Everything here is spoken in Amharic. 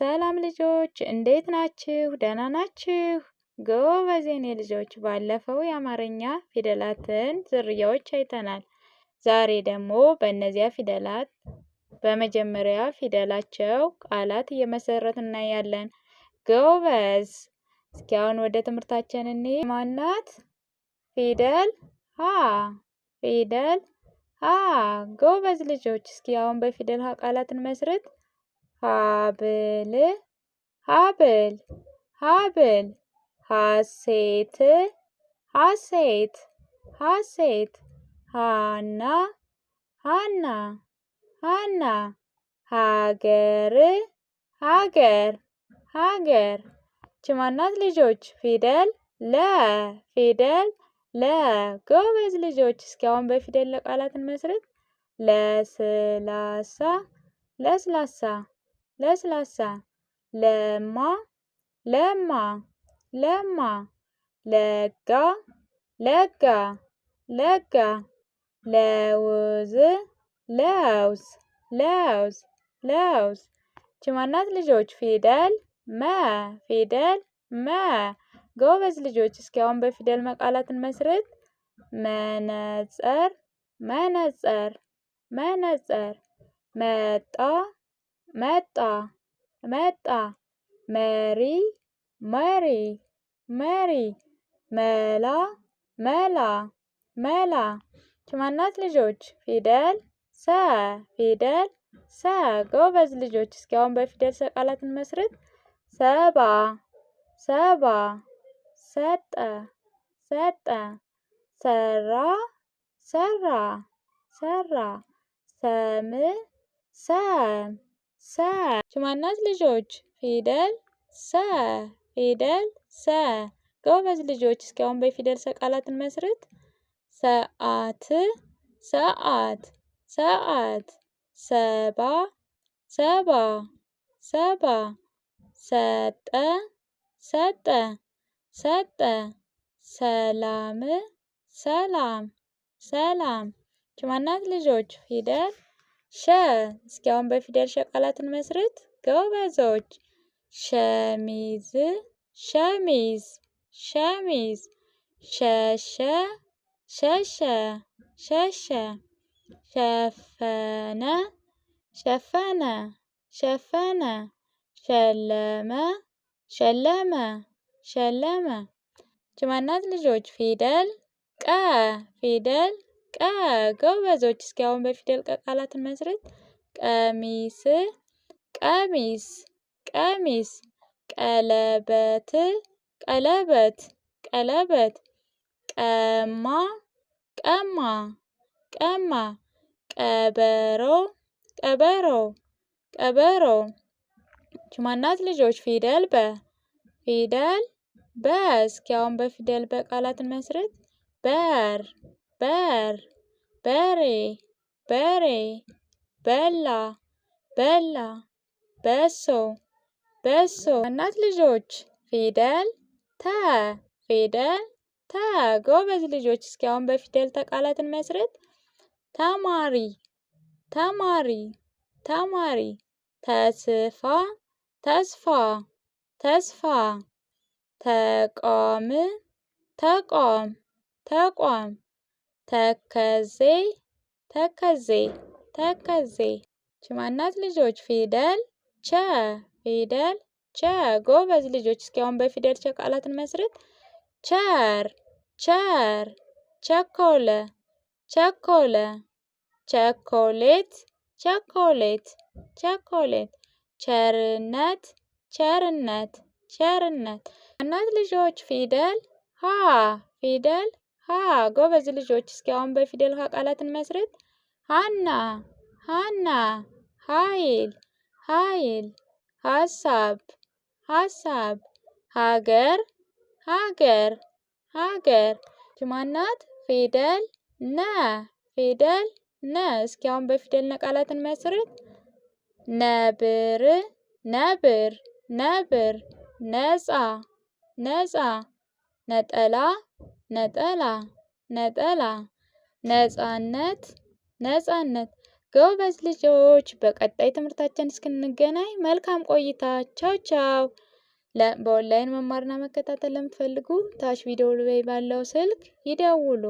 ሰላም ልጆች እንዴት ናችሁ? ደህና ናችሁ? ጎበዝ የኔ ልጆች። ባለፈው የአማርኛ ፊደላትን ዝርያዎች አይተናል። ዛሬ ደግሞ በእነዚያ ፊደላት በመጀመሪያ ፊደላቸው ቃላት እየመሰረትን እናያለን። ጎበዝ። እስኪ አሁን ወደ ትምህርታችን እንሂድ። ማናት? ፊደል ሀ። ፊደል ሀ። ጎበዝ ልጆች። እስኪ አሁን በፊደል ሀ ቃላትን መስርት። ሀብል ሀብል ሀብል ሀሴት ሀሴት ሀሴት ሀና ሀና ሀና ሀገር ሀገር ሀገር። ይቺ ማናት ልጆች? ፊደል ለ። ፊደል ለ። ጎበዝ ልጆች። እስኪ አሁን በፊደል ለቃላትን መስርት። ለስላሳ ለስላሳ ለስላሳ ለማ ለማ ለማ ለጋ ለጋ ለጋ ለውዝ ለውዝ ለውዝ ለውዝ። ይቺ ማናት ልጆች? ፊደል መ። ፊደል መ። ጎበዝ ልጆች። እስኪ አሁን በፊደል መቃላትን መስርት። መነጸር መነጸር መነጸር መጣ መጣ መጣ መሪ መሪ መሪ መላ መላ መላ። ይቺ ማናት ልጆች? ፊደል ሰ። ፊደል ሰ። ጎበዝ ልጆች። እስኪ አሁን በፊደል ሰ ቃላትን መስርት። ሰባ ሰባ ሰጠ ሰጠ ሰራ ሰራ ሰራ ሰም ሰም ሰም። ይቺ ማናት ልጆች? ፊደል ሰ። ፊደል ሰ። ጎበዝ ልጆች። እስኪ አሁን በፊደል ሰ ቃላትን መስርት። ሰዓት ሰዓት ሰዓት ሰባ ሰባ ሰባ ሰጠ ሰጠ ሰጠ ሰላም ሰላም ሰላም። ይቺ ማናት ልጆች? ፊደል ሸ። እስኪ አሁን በፊደል ሸ ቃላትን መስርት። ጎበዞች። ሸሚዝ ሸሚዝ ሸሚዝ ሸሸ ሸሸ ሸሸ ሸፈነ ሸፈነ ሸፈነ ሸለመ ሸለመ ሸለመ። ይቺ ማናት ልጆች? ፊደል ቀ። ፊደል ቀ። ጎበዞች። እስኪ አሁን በፊደል ቀ ቃላትን መስርት። ቀሚስ ቀሚስ ቀሚስ ቀለበት ቀለበት ቀለበት ቀማ ቀማ ቀማ ቀበሮ ቀበሮ ቀበሮ። ይቺ ማናት ልጆች? ፊደል በ። ፊደል በ። እስኪ አሁን በፊደል በቃላትን መስርት። በር በር በሬ በሬ በላ በላ በሶ በሶ። እናት ልጆች? ፊደል ተ። ፊደል ተ። ጎበዝ ልጆች። እስኪ አሁን በፊደል ተቃላትን መስርት። ተማሪ ተማሪ ተማሪ ተስፋ ተስፋ ተስፋ ተቋም ተቋም ተቋም ተከዜ ተከዜ ተከዜ። ይቺ ማናት ልጆች? ፊደል ቸ። ፊደል ቸ። ጎበዝ ልጆች። እስኪ አሁን በፊደል ቸ ቃላትን መስርት። ቸር ቸር ቸኮለ ቸኮለ ቸኮሌት ቸኮሌት ቸኮሌት ቸርነት ቸርነት ቸርነት። እናት ልጆች? ፊደል ሀ። ፊደል ሀ። ጎበዝ ልጆች። እስኪ አሁን በፊደል ሀ ቃላትን መስርት። ሀና ሀና ኃይል ኃይል ሀሳብ ሀሳብ ሀገር ሀገር ሀገር። ይቺ ማናት? ፊደል ነ። ፊደል ነ። እስኪ አሁን በፊደል ነ ቃላትን መስርት። ነብር ነብር ነብር ነፃ ነፃ ነጠላ ነጠላ ነጠላ ነፃነት ነፃነት። ጎበዝ ልጆች፣ በቀጣይ ትምህርታችን እስክንገናኝ መልካም ቆይታ። ቻው ቻው። በኦንላይን መማርና መከታተል ለምትፈልጉ ታች ቪዲዮ ላይ ባለው ስልክ ይደውሉ።